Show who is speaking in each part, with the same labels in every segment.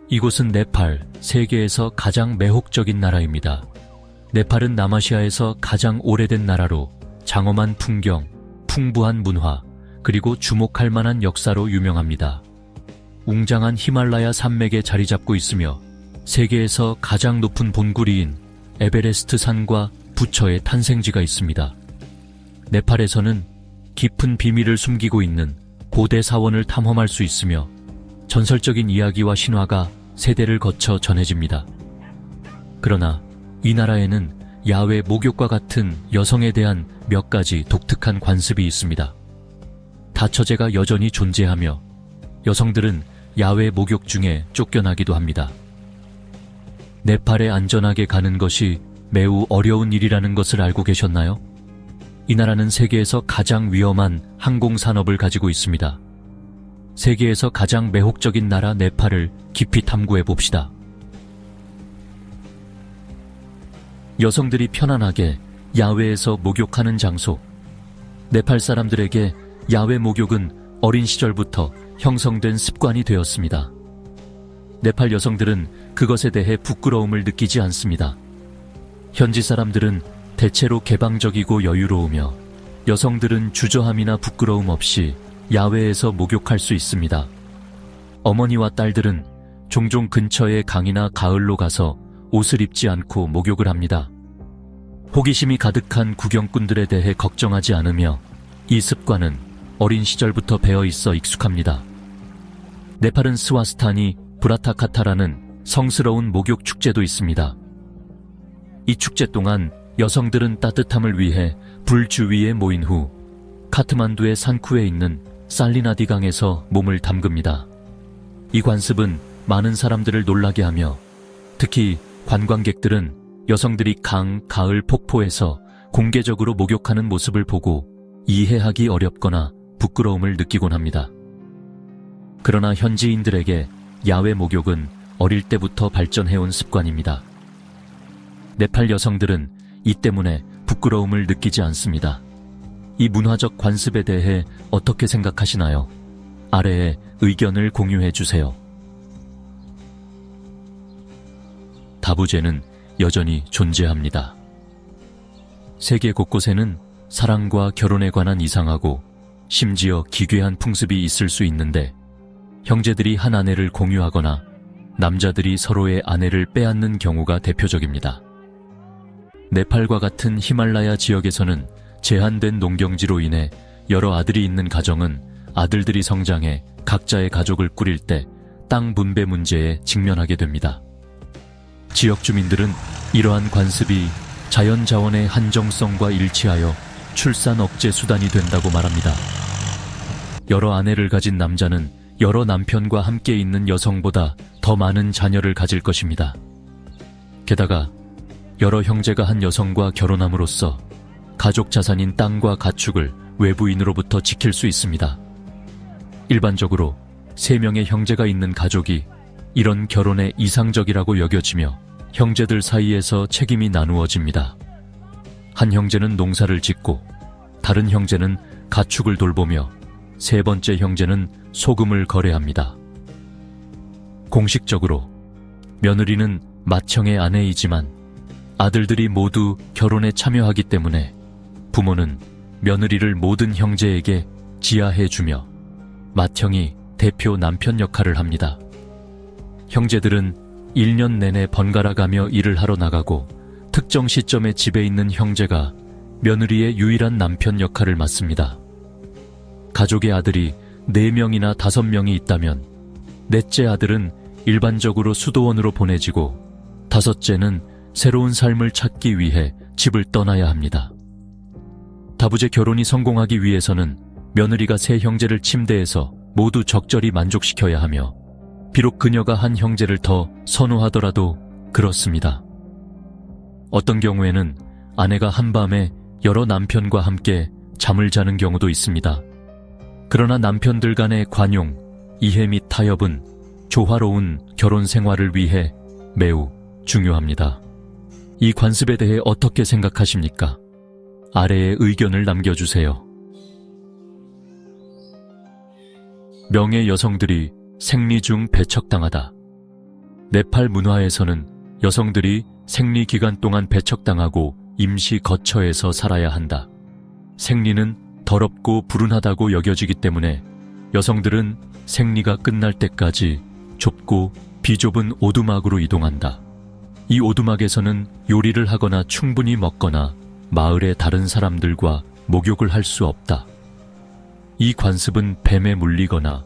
Speaker 1: 이곳은 네팔, 세계에서 가장 매혹적인 나라입니다. 네팔은 남아시아에서 가장 오래된 나라로 장엄한 풍경, 풍부한 문화, 그리고 주목할 만한 역사로 유명합니다. 웅장한 히말라야 산맥에 자리 잡고 있으며 세계에서 가장 높은 봉우리인 에베레스트 산과 부처의 탄생지가 있습니다. 네팔에서는 깊은 비밀을 숨기고 있는 고대 사원을 탐험할 수 있으며 전설적인 이야기와 신화가 세대를 거쳐 전해집니다. 그러나 이 나라에는 야외 목욕과 같은 여성에 대한 몇 가지 독특한 관습이 있습니다. 다처제가 여전히 존재하며 여성들은 야외 목욕 중에 쫓겨나기도 합니다. 네팔에 안전하게 가는 것이 매우 어려운 일이라는 것을 알고 계셨나요? 이 나라는 세계에서 가장 위험한 항공산업을 가지고 있습니다. 세계에서 가장 매혹적인 나라 네팔을 깊이 탐구해 봅시다. 여성들이 편안하게 야외에서 목욕하는 장소. 네팔 사람들에게 야외 목욕은 어린 시절부터 형성된 습관이 되었습니다. 네팔 여성들은 그것에 대해 부끄러움을 느끼지 않습니다. 현지 사람들은 대체로 개방적이고 여유로우며 여성들은 주저함이나 부끄러움 없이 야외에서 목욕할 수 있습니다. 어머니와 딸들은 종종 근처의 강이나 가을로 가서 옷을 입지 않고 목욕을 합니다. 호기심이 가득한 구경꾼들에 대해 걱정하지 않으며 이 습관은 어린 시절부터 배어 있어 익숙합니다. 네팔은 스와스타니 브라타카타라는 성스러운 목욕 축제도 있습니다. 이 축제 동안 여성들은 따뜻함을 위해 불 주위에 모인 후 카트만두의 산쿠에 있는 살리나디 강에서 몸을 담급니다. 이 관습은 많은 사람들을 놀라게 하며 특히 관광객들은 여성들이 강, 가을 폭포에서 공개적으로 목욕하는 모습을 보고 이해하기 어렵거나 부끄러움을 느끼곤 합니다. 그러나 현지인들에게 야외 목욕은 어릴 때부터 발전해온 습관입니다. 네팔 여성들은 이 때문에 부끄러움을 느끼지 않습니다. 이 문화적 관습에 대해 어떻게 생각하시나요? 아래에 의견을 공유해 주세요. 다부제는 여전히 존재합니다. 세계 곳곳에는 사랑과 결혼에 관한 이상하고 심지어 기괴한 풍습이 있을 수 있는데 형제들이 한 아내를 공유하거나 남자들이 서로의 아내를 빼앗는 경우가 대표적입니다. 네팔과 같은 히말라야 지역에서는 제한된 농경지로 인해 여러 아들이 있는 가정은 아들들이 성장해 각자의 가족을 꾸릴 때 땅 분배 문제에 직면하게 됩니다. 지역 주민들은 이러한 관습이 자연 자원의 한정성과 일치하여 출산 억제 수단이 된다고 말합니다. 여러 아내를 가진 남자는 여러 남편과 함께 있는 여성보다 더 많은 자녀를 가질 것입니다. 게다가 여러 형제가 한 여성과 결혼함으로써 가족 자산인 땅과 가축을 외부인으로부터 지킬 수 있습니다. 일반적으로 3명의 형제가 있는 가족이 이런 결혼에 이상적이라고 여겨지며 형제들 사이에서 책임이 나누어집니다. 한 형제는 농사를 짓고 다른 형제는 가축을 돌보며 세 번째 형제는 소금을 거래합니다. 공식적으로 며느리는 맏형의 아내이지만 아들들이 모두 결혼에 참여하기 때문에 부모는 며느리를 모든 형제에게 지하해주며 맏형이 대표 남편 역할을 합니다. 형제들은 1년 내내 번갈아가며 일을 하러 나가고 특정 시점에 집에 있는 형제가 며느리의 유일한 남편 역할을 맡습니다. 가족의 아들이 4명이나 5명이 있다면 넷째 아들은 일반적으로 수도원으로 보내지고 다섯째는 새로운 삶을 찾기 위해 집을 떠나야 합니다. 다부제 결혼이 성공하기 위해서는 며느리가 세 형제를 침대에서 모두 적절히 만족시켜야 하며 비록 그녀가 한 형제를 더 선호하더라도 그렇습니다. 어떤 경우에는 아내가 한밤에 여러 남편과 함께 잠을 자는 경우도 있습니다. 그러나 남편들 간의 관용, 이해 및 타협은 조화로운 결혼 생활을 위해 매우 중요합니다. 이 관습에 대해 어떻게 생각하십니까? 아래에 의견을 남겨주세요. 명예 여성들이 생리 중 배척당하다. 네팔 문화에서는 여성들이 생리 기간 동안 배척당하고 임시 거처에서 살아야 한다. 생리는 더럽고 불운하다고 여겨지기 때문에 여성들은 생리가 끝날 때까지 좁고 비좁은 오두막으로 이동한다. 이 오두막에서는 요리를 하거나 충분히 먹거나 마을의 다른 사람들과 목욕을 할 수 없다. 이 관습은 뱀에 물리거나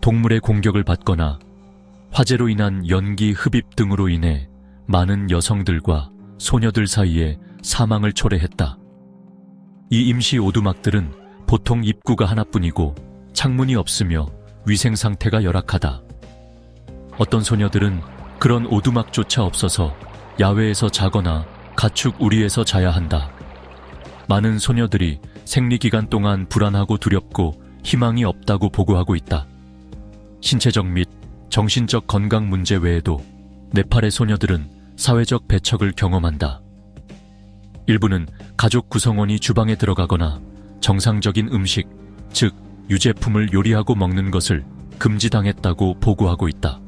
Speaker 1: 동물의 공격을 받거나 화재로 인한 연기 흡입 등으로 인해 많은 여성들과 소녀들 사이에 사망을 초래했다. 이 임시 오두막들은 보통 입구가 하나뿐이고 창문이 없으며 위생 상태가 열악하다. 어떤 소녀들은 그런 오두막조차 없어서 야외에서 자거나 가축 우리에서 자야 한다. 많은 소녀들이 생리기간 동안 불안하고 두렵고 희망이 없다고 보고하고 있다. 신체적 및 정신적 건강 문제 외에도 네팔의 소녀들은 사회적 배척을 경험한다. 일부는 가족 구성원이 주방에 들어가거나 정상적인 음식, 즉 유제품을 요리하고 먹는 것을 금지당했다고 보고하고 있다.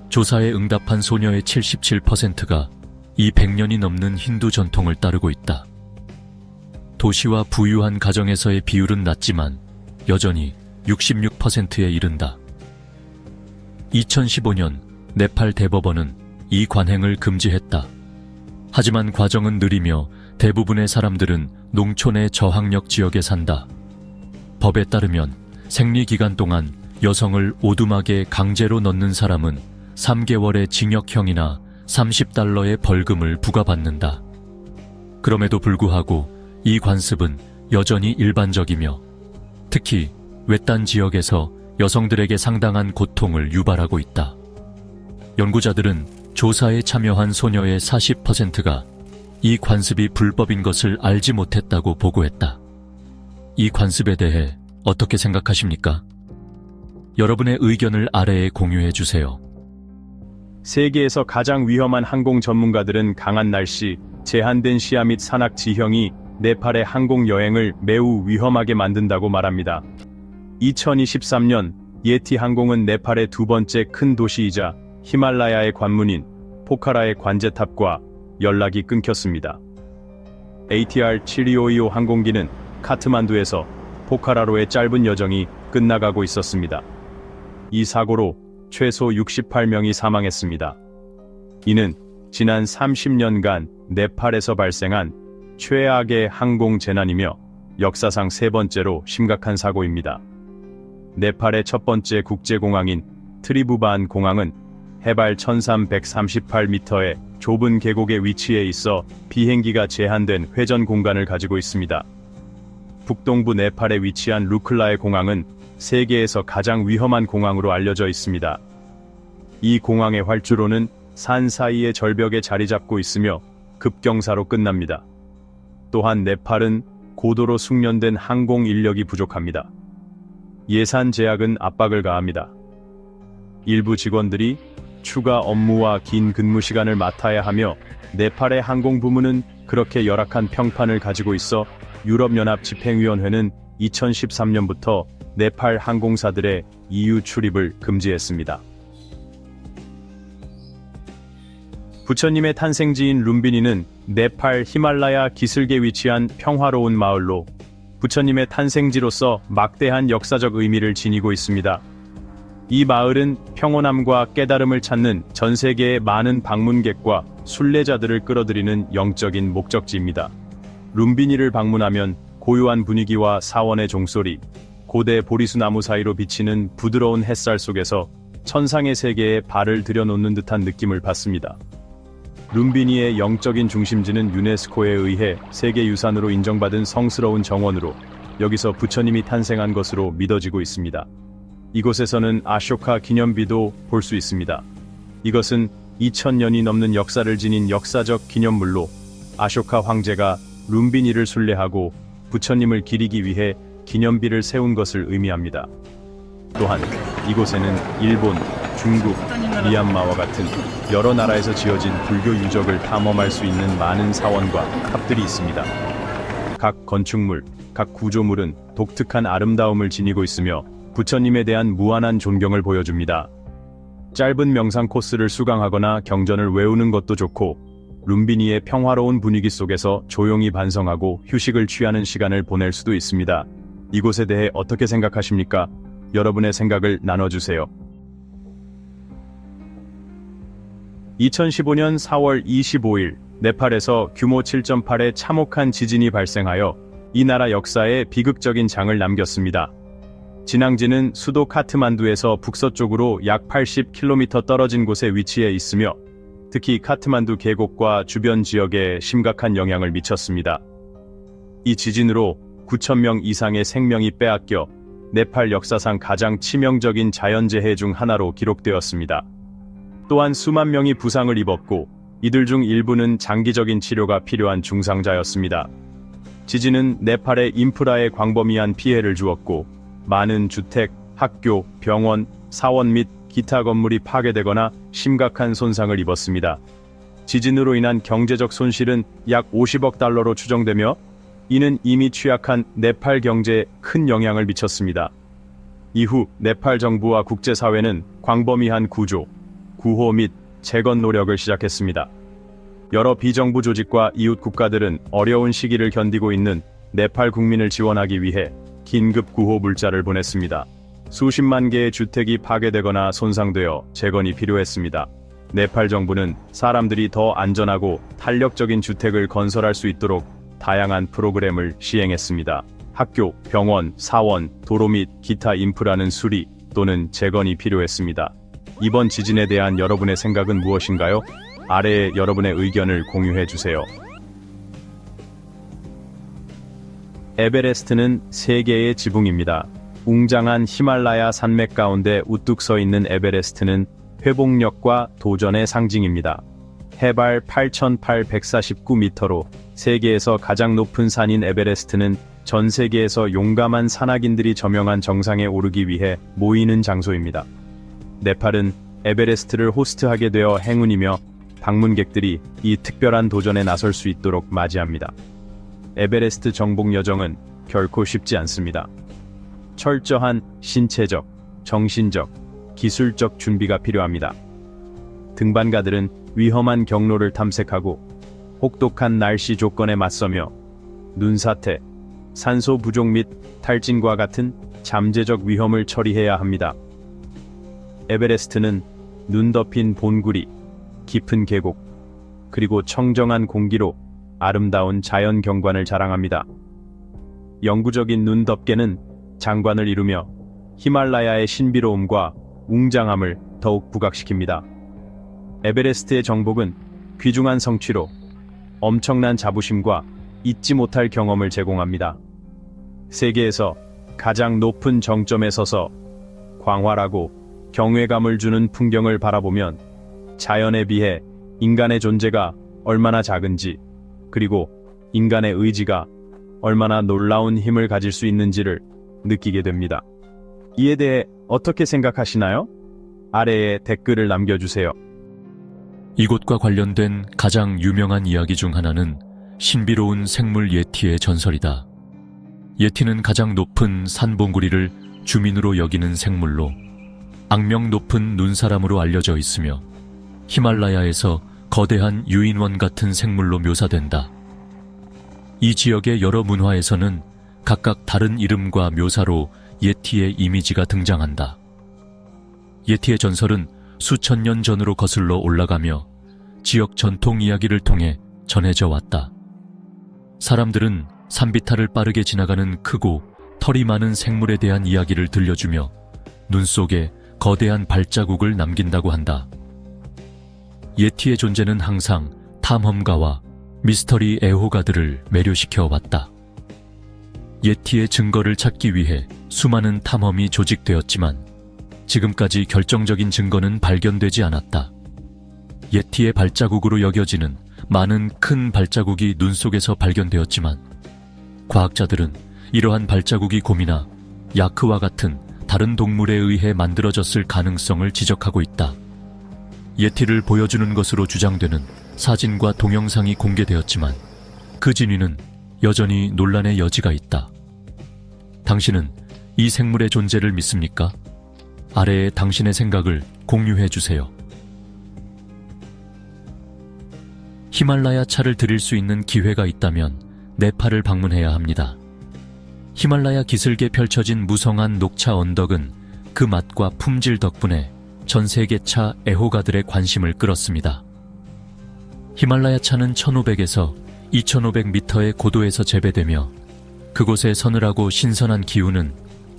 Speaker 1: 조사에 응답한 소녀의 77%가 이 100년이 넘는 힌두 전통을 따르고 있다. 도시와 부유한 가정에서의 비율은 낮지만 여전히 66%에 이른다. 2015년 네팔 대법원은 이 관행을 금지했다. 하지만 과정은 느리며 대부분의 사람들은 농촌의 저학력 지역에 산다. 법에 따르면 생리 기간 동안 여성을 오두막에 강제로 넣는 사람은 3개월의 징역형이나 30달러의 벌금을 부과받는다. 그럼에도 불구하고 이 관습은 여전히 일반적이며 특히 외딴 지역에서 여성들에게 상당한 고통을 유발하고 있다. 연구자들은 조사에 참여한 소녀의 40%가 이 관습이 불법인 것을 알지 못했다고 보고했다. 이 관습에 대해 어떻게 생각하십니까? 여러분의 의견을 아래에 공유해 주세요.
Speaker 2: 세계에서 가장 위험한 항공 전문가들은 강한 날씨, 제한된 시야 및 산악 지형이 네팔의 항공 여행을 매우 위험하게 만든다고 말합니다. 2023년 예티 항공은 네팔의 두 번째 큰 도시이자 히말라야의 관문인 포카라의 관제탑과 연락이 끊겼습니다. ATR 7255 항공기는 카트만두에서 포카라로의 짧은 여정이 끝나가고 있었습니다. 이 사고로 최소 68명이 사망했습니다. 이는 지난 30년간 네팔에서 발생한 최악의 항공 재난이며 역사상 세 번째로 심각한 사고입니다. 네팔의 첫 번째 국제공항인 트리부반 공항은 해발 1338m의 좁은 계곡의 위치에 있어 비행기가 제한된 회전 공간을 가지고 있습니다. 북동부 네팔에 위치한 루클라의 공항은 세계에서 가장 위험한 공항으로 알려져 있습니다. 이 공항의 활주로는 산 사이의 절벽에 자리 잡고 있으며 급경사로 끝납니다. 또한 네팔은 고도로 숙련된 항공 인력이 부족합니다. 예산 제약은 압박을 가합니다. 일부 직원들이 추가 업무와 긴 근무 시간을 맡아야 하며 네팔의 항공 부문은 그렇게 열악한 평판을 가지고 있어 유럽연합 집행위원회는 2013년부터 네팔 항공사들의 EU 출입을 금지했습니다. 부처님의 탄생지인 룸비니는 네팔 히말라야 기슭에 위치한 평화로운 마을로 부처님의 탄생지로서 막대한 역사적 의미를 지니고 있습니다. 이 마을은 평온함과 깨달음을 찾는 전 세계의 많은 방문객과 순례자들을 끌어들이는 영적인 목적지입니다. 룸비니를 방문하면 고요한 분위기와 사원의 종소리, 고대 보리수나무 사이로 비치는 부드러운 햇살 속에서 천상의 세계에 발을 들여놓는 듯한 느낌을 받습니다. 룸비니의 영적인 중심지는 유네스코에 의해 세계유산으로 인정받은 성스러운 정원으로 여기서 부처님이 탄생한 것으로 믿어지고 있습니다. 이곳에서는 아쇼카 기념비도 볼 수 있습니다. 이것은 2000년이 넘는 역사를 지닌 역사적 기념물로 아쇼카 황제가 룸비니를 순례하고 부처님을 기리기 위해 기념비를 세운 것을 의미합니다. 또한 이곳에는 일본, 중국, 미얀마와 같은 여러 나라에서 지어진 불교 유적을 탐험할 수 있는 많은 사원과 탑들이 있습니다. 각 건축물, 각 구조물은 독특한 아름다움을 지니고 있으며 부처님에 대한 무한한 존경을 보여줍니다. 짧은 명상 코스를 수강하거나 경전을 외우는 것도 좋고, 룸비니의 평화로운 분위기 속에서 조용히 반성하고 휴식을 취하는 시간을 보낼 수도 있습니다. 이곳에 대해 어떻게 생각하십니까? 여러분의 생각을 나눠주세요. 2015년 4월 25일, 네팔에서 규모 7.8의 참혹한 지진이 발생하여 이 나라 역사에 비극적인 장을 남겼습니다. 진앙지는 수도 카트만두에서 북서쪽으로 약 80km 떨어진 곳에 위치해 있으며 특히 카트만두 계곡과 주변 지역에 심각한 영향을 미쳤습니다. 이 지진으로 9,000명 이상의 생명이 빼앗겨 네팔 역사상 가장 치명적인 자연재해 중 하나로 기록되었습니다. 또한 수만 명이 부상을 입었고 이들 중 일부는 장기적인 치료가 필요한 중상자였습니다. 지진은 네팔의 인프라에 광범위한 피해를 주었고 많은 주택, 학교, 병원, 사원 및 기타 건물이 파괴되거나 심각한 손상을 입었습니다. 지진으로 인한 경제적 손실은 약 50억 달러로 추정되며 이는 이미 취약한 네팔 경제에 큰 영향을 미쳤습니다. 이후 네팔 정부와 국제사회는 광범위한 구조, 구호 및 재건 노력을 시작했습니다. 여러 비정부 조직과 이웃 국가들은 어려운 시기를 견디고 있는 네팔 국민을 지원하기 위해 긴급 구호 물자를 보냈습니다. 수십만 개의 주택이 파괴되거나 손상되어 재건이 필요했습니다. 네팔 정부는 사람들이 더 안전하고 탄력적인 주택을 건설할 수 있도록 다양한 프로그램을 시행했습니다. 학교, 병원, 사원, 도로 및 기타 인프라는 수리 또는 재건이 필요했습니다. 이번 지진에 대한 여러분의 생각은 무엇인가요? 아래에 여러분의 의견을 공유해 주세요. 에베레스트는 세계의 지붕입니다. 웅장한 히말라야 산맥 가운데 우뚝 서 있는 에베레스트는 회복력과 도전의 상징입니다. 해발 8,849m로 세계에서 가장 높은 산인 에베레스트는 전 세계에서 용감한 산악인들이 저명한 정상에 오르기 위해 모이는 장소입니다. 네팔은 에베레스트를 호스트하게 되어 행운이며 방문객들이 이 특별한 도전에 나설 수 있도록 맞이합니다. 에베레스트 정복 여정은 결코 쉽지 않습니다. 철저한 신체적, 정신적, 기술적 준비가 필요합니다. 등반가들은 위험한 경로를 탐색하고 혹독한 날씨 조건에 맞서며 눈사태, 산소 부족 및 탈진과 같은 잠재적 위험을 처리해야 합니다. 에베레스트는 눈 덮인 본구리, 깊은 계곡, 그리고 청정한 공기로 아름다운 자연 경관을 자랑합니다. 영구적인 눈 덮개는 장관을 이루며 히말라야의 신비로움과 웅장함을 더욱 부각시킵니다. 에베레스트의 정복은 귀중한 성취로 엄청난 자부심과 잊지 못할 경험을 제공합니다. 세계에서 가장 높은 정점에 서서 광활하고 경외감을 주는 풍경을 바라보면 자연에 비해 인간의 존재가 얼마나 작은지, 그리고 인간의 의지가 얼마나 놀라운 힘을 가질 수 있는지를 느끼게 됩니다. 이에 대해 어떻게 생각하시나요? 아래에 댓글을 남겨주세요.
Speaker 1: 이곳과 관련된 가장 유명한 이야기 중 하나는 신비로운 생물 예티의 전설이다. 예티는 가장 높은 산봉구리를 주민으로 여기는 생물로 악명 높은 눈사람으로 알려져 있으며 히말라야에서 거대한 유인원 같은 생물로 묘사된다. 이 지역의 여러 문화에서는 각각 다른 이름과 묘사로 예티의 이미지가 등장한다. 예티의 전설은 수천 년 전으로 거슬러 올라가며 지역 전통 이야기를 통해 전해져 왔다. 사람들은 산비탈을 빠르게 지나가는 크고 털이 많은 생물에 대한 이야기를 들려주며 눈 속에 거대한 발자국을 남긴다고 한다. 예티의 존재는 항상 탐험가와 미스터리 애호가들을 매료시켜 왔다. 예티의 증거를 찾기 위해 수많은 탐험이 조직되었지만 지금까지 결정적인 증거는 발견되지 않았다. 예티의 발자국으로 여겨지는 많은 큰 발자국이 눈 속에서 발견되었지만 과학자들은 이러한 발자국이 곰이나 야크와 같은 다른 동물에 의해 만들어졌을 가능성을 지적하고 있다. 예티를 보여주는 것으로 주장되는 사진과 동영상이 공개되었지만 그 진위는 여전히 논란의 여지가 있다. 당신은 이 생물의 존재를 믿습니까? 아래에 당신의 생각을 공유해 주세요. 히말라야 차를 드릴 수 있는 기회가 있다면 네팔을 방문해야 합니다. 히말라야 기슭에 펼쳐진 무성한 녹차 언덕은 그 맛과 품질 덕분에 전 세계 차 애호가들의 관심을 끌었습니다. 히말라야 차는 1500에서 2500m의 고도에서 재배되며 그곳의 서늘하고 신선한 기후는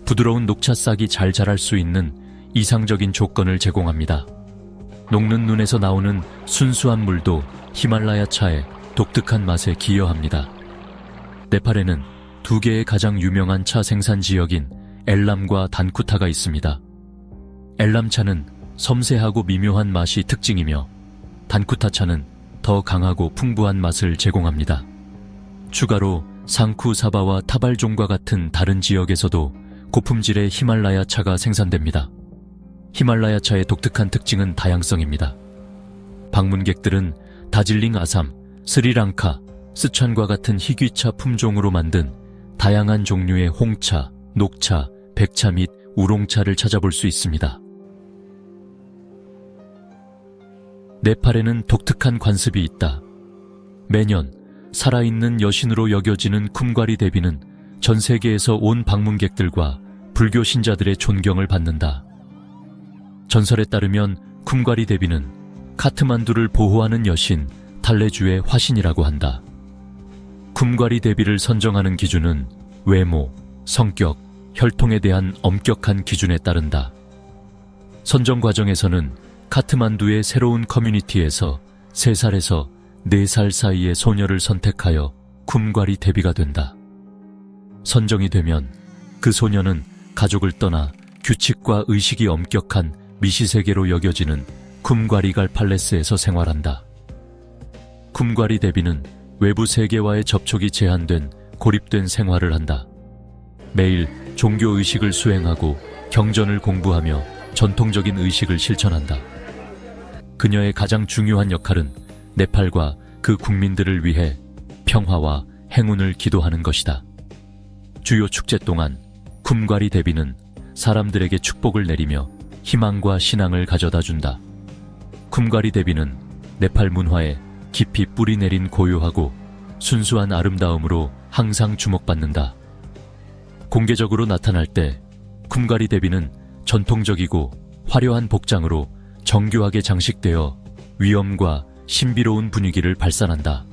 Speaker 1: 부드러운 녹차 싹이 잘 자랄 수 있는 이상적인 조건을 제공합니다. 녹는 눈에서 나오는 순수한 물도 히말라야 차의 독특한 맛에 기여합니다. 네팔에는 두 개의 가장 유명한 차 생산 지역인 엘람과 단쿠타가 있습니다. 엘람 차는 섬세하고 미묘한 맛이 특징이며 단쿠타 차는 더 강하고 풍부한 맛을 제공합니다. 추가로 상쿠 사바와 타발종과 같은 다른 지역에서도 고품질의 히말라야 차가 생산됩니다. 히말라야 차의 독특한 특징은 다양성입니다. 방문객들은 다질링 아삼, 스리랑카, 스촨과 같은 희귀차 품종으로 만든 다양한 종류의 홍차, 녹차, 백차 및 우롱차를 찾아볼 수 있습니다. 네팔에는 독특한 관습이 있다. 매년 살아있는 여신으로 여겨지는 쿰과리 대비는 전 세계에서 온 방문객들과 불교 신자들의 존경을 받는다. 전설에 따르면 쿰과리 대비는 카트만두를 보호하는 여신 달레주의 화신이라고 한다. 쿰과리 대비를 선정하는 기준은 외모, 성격, 혈통에 대한 엄격한 기준에 따른다. 선정 과정에서는 카트만두의 새로운 커뮤니티에서 3살에서 4살 사이의 소녀를 선택하여 쿰과리 대비가 된다. 선정이 되면 그 소녀는 가족을 떠나 규칙과 의식이 엄격한 미시세계로 여겨지는 쿰과리갈 팔레스에서 생활한다. 쿰과리 대비는 외부 세계와의 접촉이 제한된 고립된 생활을 한다. 매일 종교 의식을 수행하고 경전을 공부하며 전통적인 의식을 실천한다. 그녀의 가장 중요한 역할은 네팔과 그 국민들을 위해 평화와 행운을 기도하는 것이다. 주요 축제 동안 쿰과리 대비는 사람들에게 축복을 내리며 희망과 신앙을 가져다 준다. 쿰과리 대비는 네팔 문화에 깊이 뿌리 내린 고요하고 순수한 아름다움으로 항상 주목받는다. 공개적으로 나타날 때 쿰과리 대비는 전통적이고 화려한 복장으로 정교하게 장식되어 위엄과 신비로운 분위기를 발산한다.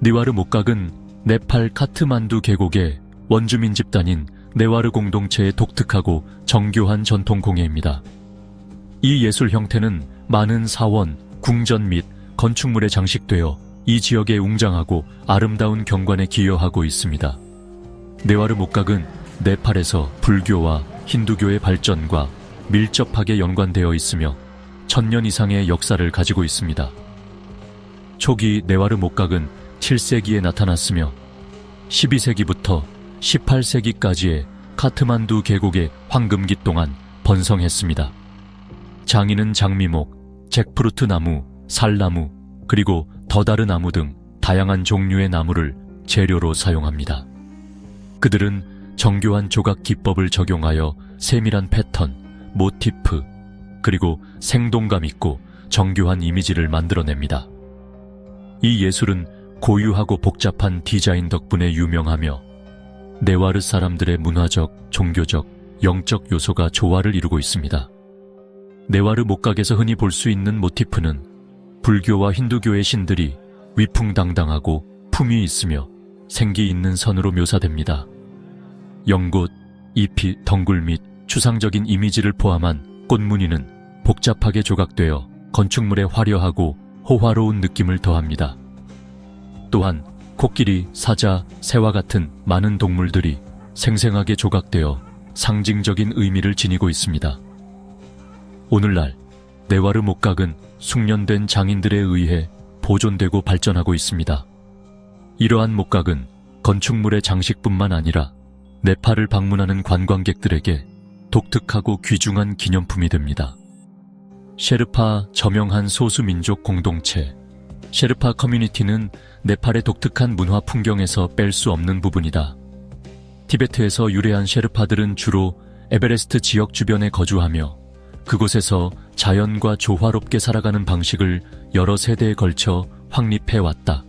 Speaker 1: 네와르 목각은 네팔 카트만두 계곡의 원주민 집단인 네와르 공동체의 독특하고 정교한 전통 공예입니다. 이 예술 형태는 많은 사원, 궁전 및 건축물에 장식되어 이 지역의 웅장하고 아름다운 경관에 기여하고 있습니다. 네와르 목각은 네팔에서 불교와 힌두교의 발전과 밀접하게 연관되어 있으며 1000년 이상의 역사를 가지고 있습니다. 초기 네와르 목각은 7세기에 나타났으며 12세기부터 18세기까지의 카트만두 계곡의 황금기 동안 번성했습니다. 장인은 장미목, 잭프루트 나무, 살나무, 그리고 더다르 나무 등 다양한 종류의 나무를 재료로 사용합니다. 그들은 정교한 조각 기법을 적용하여 세밀한 패턴, 모티프, 그리고 생동감 있고 정교한 이미지를 만들어냅니다. 이 예술은 고유하고 복잡한 디자인 덕분에 유명하며 네와르 사람들의 문화적, 종교적, 영적 요소가 조화를 이루고 있습니다. 네와르 목각에서 흔히 볼 수 있는 모티프는 불교와 힌두교의 신들이 위풍당당하고 품위 있으며 생기 있는 선으로 묘사됩니다. 연꽃, 잎이, 덩굴 및 추상적인 이미지를 포함한 꽃무늬는 복잡하게 조각되어 건축물에 화려하고 호화로운 느낌을 더합니다. 또한 코끼리, 사자, 새와 같은 많은 동물들이 생생하게 조각되어 상징적인 의미를 지니고 있습니다. 오늘날 네와르 목각은 숙련된 장인들에 의해 보존되고 발전하고 있습니다. 이러한 목각은 건축물의 장식뿐만 아니라 네팔을 방문하는 관광객들에게 독특하고 귀중한 기념품이 됩니다. 셰르파 저명한 소수민족 공동체 셰르파 커뮤니티는 네팔의 독특한 문화 풍경에서 뺄 수 없는 부분이다. 티베트에서 유래한 셰르파들은 주로 에베레스트 지역 주변에 거주하며 그곳에서 자연과 조화롭게 살아가는 방식을 여러 세대에 걸쳐 확립해왔다.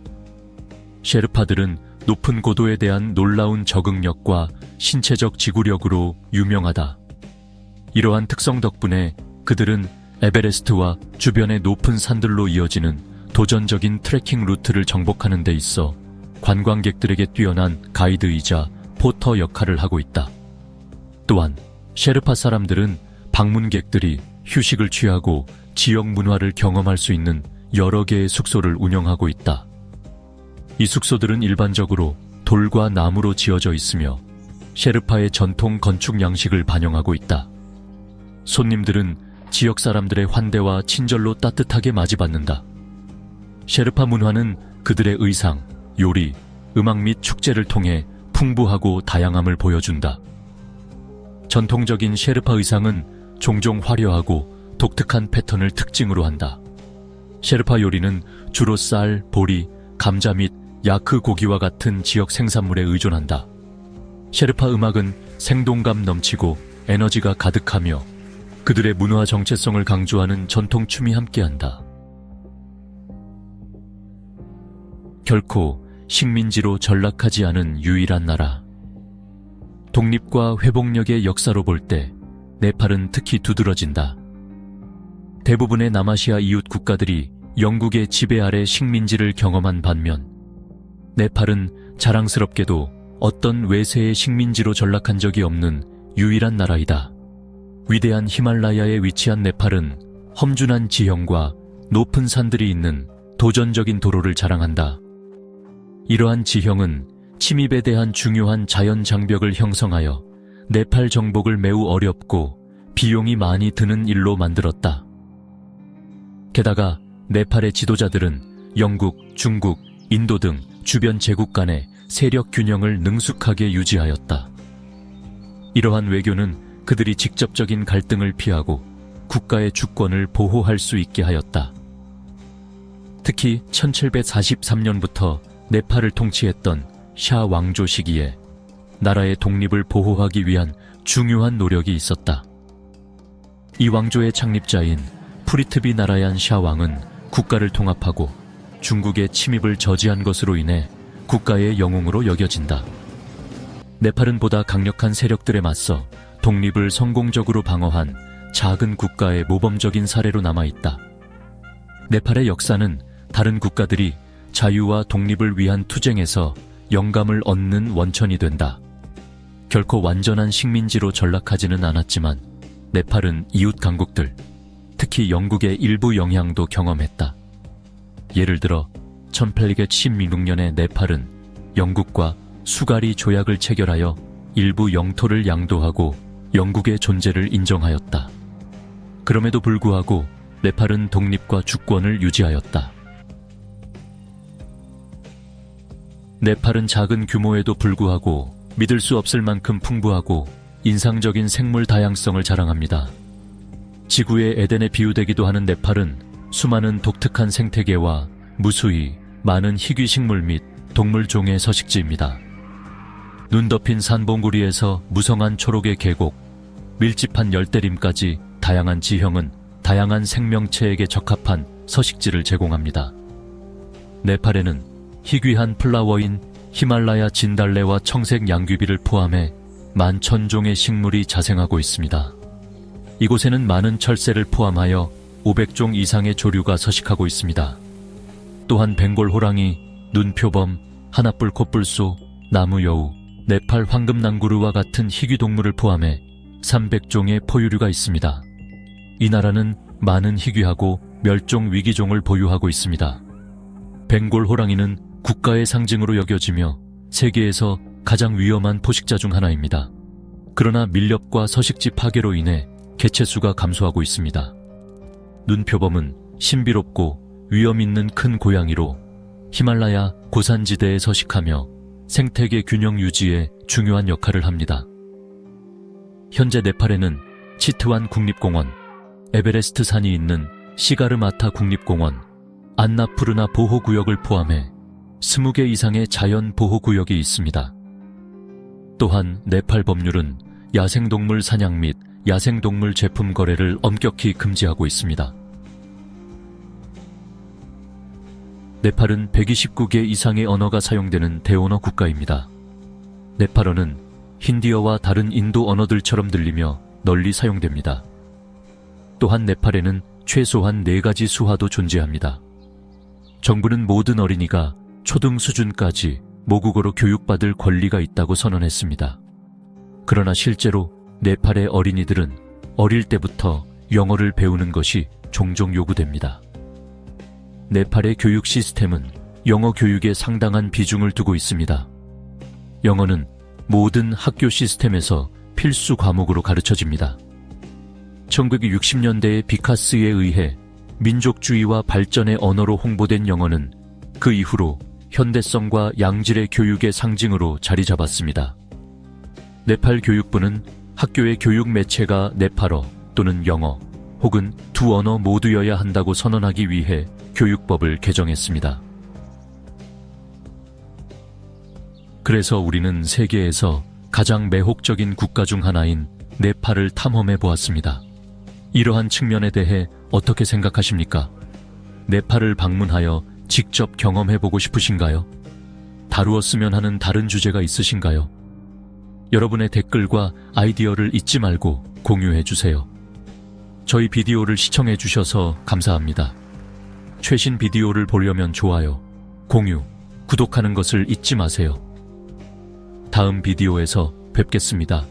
Speaker 1: 셰르파들은 높은 고도에 대한 놀라운 적응력과 신체적 지구력으로 유명하다. 이러한 특성 덕분에 그들은 에베레스트와 주변의 높은 산들로 이어지는 도전적인 트레킹 루트를 정복하는 데 있어 관광객들에게 뛰어난 가이드이자 포터 역할을 하고 있다. 또한 셰르파 사람들은 방문객들이 휴식을 취하고 지역 문화를 경험할 수 있는 여러 개의 숙소를 운영하고 있다. 이 숙소들은 일반적으로 돌과 나무로 지어져 있으며 셰르파의 전통 건축 양식을 반영하고 있다. 손님들은 지역 사람들의 환대와 친절로 따뜻하게 맞이받는다. 셰르파 문화는 그들의 의상, 요리, 음악 및 축제를 통해 풍부하고 다양함을 보여준다. 전통적인 셰르파 의상은 종종 화려하고 독특한 패턴을 특징으로 한다. 셰르파 요리는 주로 쌀, 보리, 감자 및 야크 고기와 같은 지역 생산물에 의존한다. 셰르파 음악은 생동감 넘치고 에너지가 가득하며 그들의 문화 정체성을 강조하는 전통 춤이 함께한다. 결코 식민지로 전락하지 않은 유일한 나라. 독립과 회복력의 역사로 볼 때 네팔은 특히 두드러진다. 대부분의 남아시아 이웃 국가들이 영국의 지배 아래 식민지를 경험한 반면 네팔은 자랑스럽게도 어떤 외세의 식민지로 전락한 적이 없는 유일한 나라이다. 위대한 히말라야에 위치한 네팔은 험준한 지형과 높은 산들이 있는 도전적인 도로를 자랑한다. 이러한 지형은 침입에 대한 중요한 자연 장벽을 형성하여 네팔 정복을 매우 어렵고 비용이 많이 드는 일로 만들었다. 게다가 네팔의 지도자들은 영국, 중국, 인도 등 주변 제국 간의 세력 균형을 능숙하게 유지하였다. 이러한 외교는 그들이 직접적인 갈등을 피하고 국가의 주권을 보호할 수 있게 하였다. 특히 1743년부터 네팔을 통치했던 샤 왕조 시기에 나라의 독립을 보호하기 위한 중요한 노력이 있었다. 이 왕조의 창립자인 프리트비 나라얀 샤 왕은 국가를 통합하고 중국의 침입을 저지한 것으로 인해 국가의 영웅으로 여겨진다. 네팔은 보다 강력한 세력들에 맞서 독립을 성공적으로 방어한 작은 국가의 모범적인 사례로 남아있다. 네팔의 역사는 다른 국가들이 자유와 독립을 위한 투쟁에서 영감을 얻는 원천이 된다. 결코 완전한 식민지로 전락하지는 않았지만 네팔은 이웃 강국들, 특히 영국의 일부 영향도 경험했다. 예를 들어 1876년에 네팔은 영국과 수가리 조약을 체결하여 일부 영토를 양도하고 영국의 존재를 인정하였다. 그럼에도 불구하고 네팔은 독립과 주권을 유지하였다. 네팔은 작은 규모에도 불구하고 믿을 수 없을 만큼 풍부하고 인상적인 생물 다양성을 자랑합니다. 지구의 에덴에 비유되기도 하는 네팔은 수많은 독특한 생태계와 무수히 많은 희귀 식물 및 동물종의 서식지입니다. 눈 덮인 산봉우리에서 무성한 초록의 계곡, 밀집한 열대림까지 다양한 지형은 다양한 생명체에게 적합한 서식지를 제공합니다. 네팔에는 희귀한 플라워인 히말라야 진달래와 청색 양귀비를 포함해 11,000종의 식물이 자생하고 있습니다. 이곳에는 많은 철새를 포함하여 500종 이상의 조류가 서식하고 있습니다. 또한 벵골 호랑이, 눈표범, 하나뿔 코뿔소, 나무여우, 네팔 황금낭구루와 같은 희귀 동물을 포함해 300종의 포유류가 있습니다. 이 나라는 많은 희귀하고 멸종 위기종을 보유하고 있습니다. 벵골 호랑이는 국가의 상징으로 여겨지며 세계에서 가장 위험한 포식자 중 하나입니다. 그러나 밀렵과 서식지 파괴로 인해 개체수가 감소하고 있습니다. 눈표범은 신비롭고 위험 있는 큰 고양이로 히말라야 고산지대에 서식하며 생태계 균형 유지에 중요한 역할을 합니다. 현재 네팔에는 치트완 국립공원, 에베레스트 산이 있는 시가르마타 국립공원, 안나푸르나 보호구역을 포함해 20개 이상의 자연 보호구역이 있습니다. 또한 네팔 법률은 야생동물 사냥 및 야생동물 제품 거래를 엄격히 금지하고 있습니다. 네팔은 129개 이상의 언어가 사용되는 대언어 국가입니다. 네팔어는 힌디어와 다른 인도 언어들처럼 들리며 널리 사용됩니다. 또한 네팔에는 최소한 4가지 수화도 존재합니다. 정부는 모든 어린이가 초등 수준까지 모국어로 교육받을 권리가 있다고 선언했습니다. 그러나 실제로 네팔의 어린이들은 어릴 때부터 영어를 배우는 것이 종종 요구됩니다. 네팔의 교육 시스템은 영어 교육에 상당한 비중을 두고 있습니다. 영어는 모든 학교 시스템에서 필수 과목으로 가르쳐집니다. 1960년대의 비카스에 의해 민족주의와 발전의 언어로 홍보된 영어는 그 이후로 현대성과 양질의 교육의 상징으로 자리 잡았습니다. 네팔 교육부는 학교의 교육 매체가 네팔어 또는 영어 혹은 두 언어 모두여야 한다고 선언하기 위해 교육법을 개정했습니다. 그래서 우리는 세계에서 가장 매혹적인 국가 중 하나인 네팔을 탐험해 보았습니다. 이러한 측면에 대해 어떻게 생각하십니까? 네팔을 방문하여 직접 경험해 보고 싶으신가요? 다루었으면 하는 다른 주제가 있으신가요? 여러분의 댓글과 아이디어를 잊지 말고 공유해 주세요. 저희 비디오를 시청해 주셔서 감사합니다. 최신 비디오를 보려면 좋아요, 공유, 구독하는 것을 잊지 마세요. 다음 비디오에서 뵙겠습니다.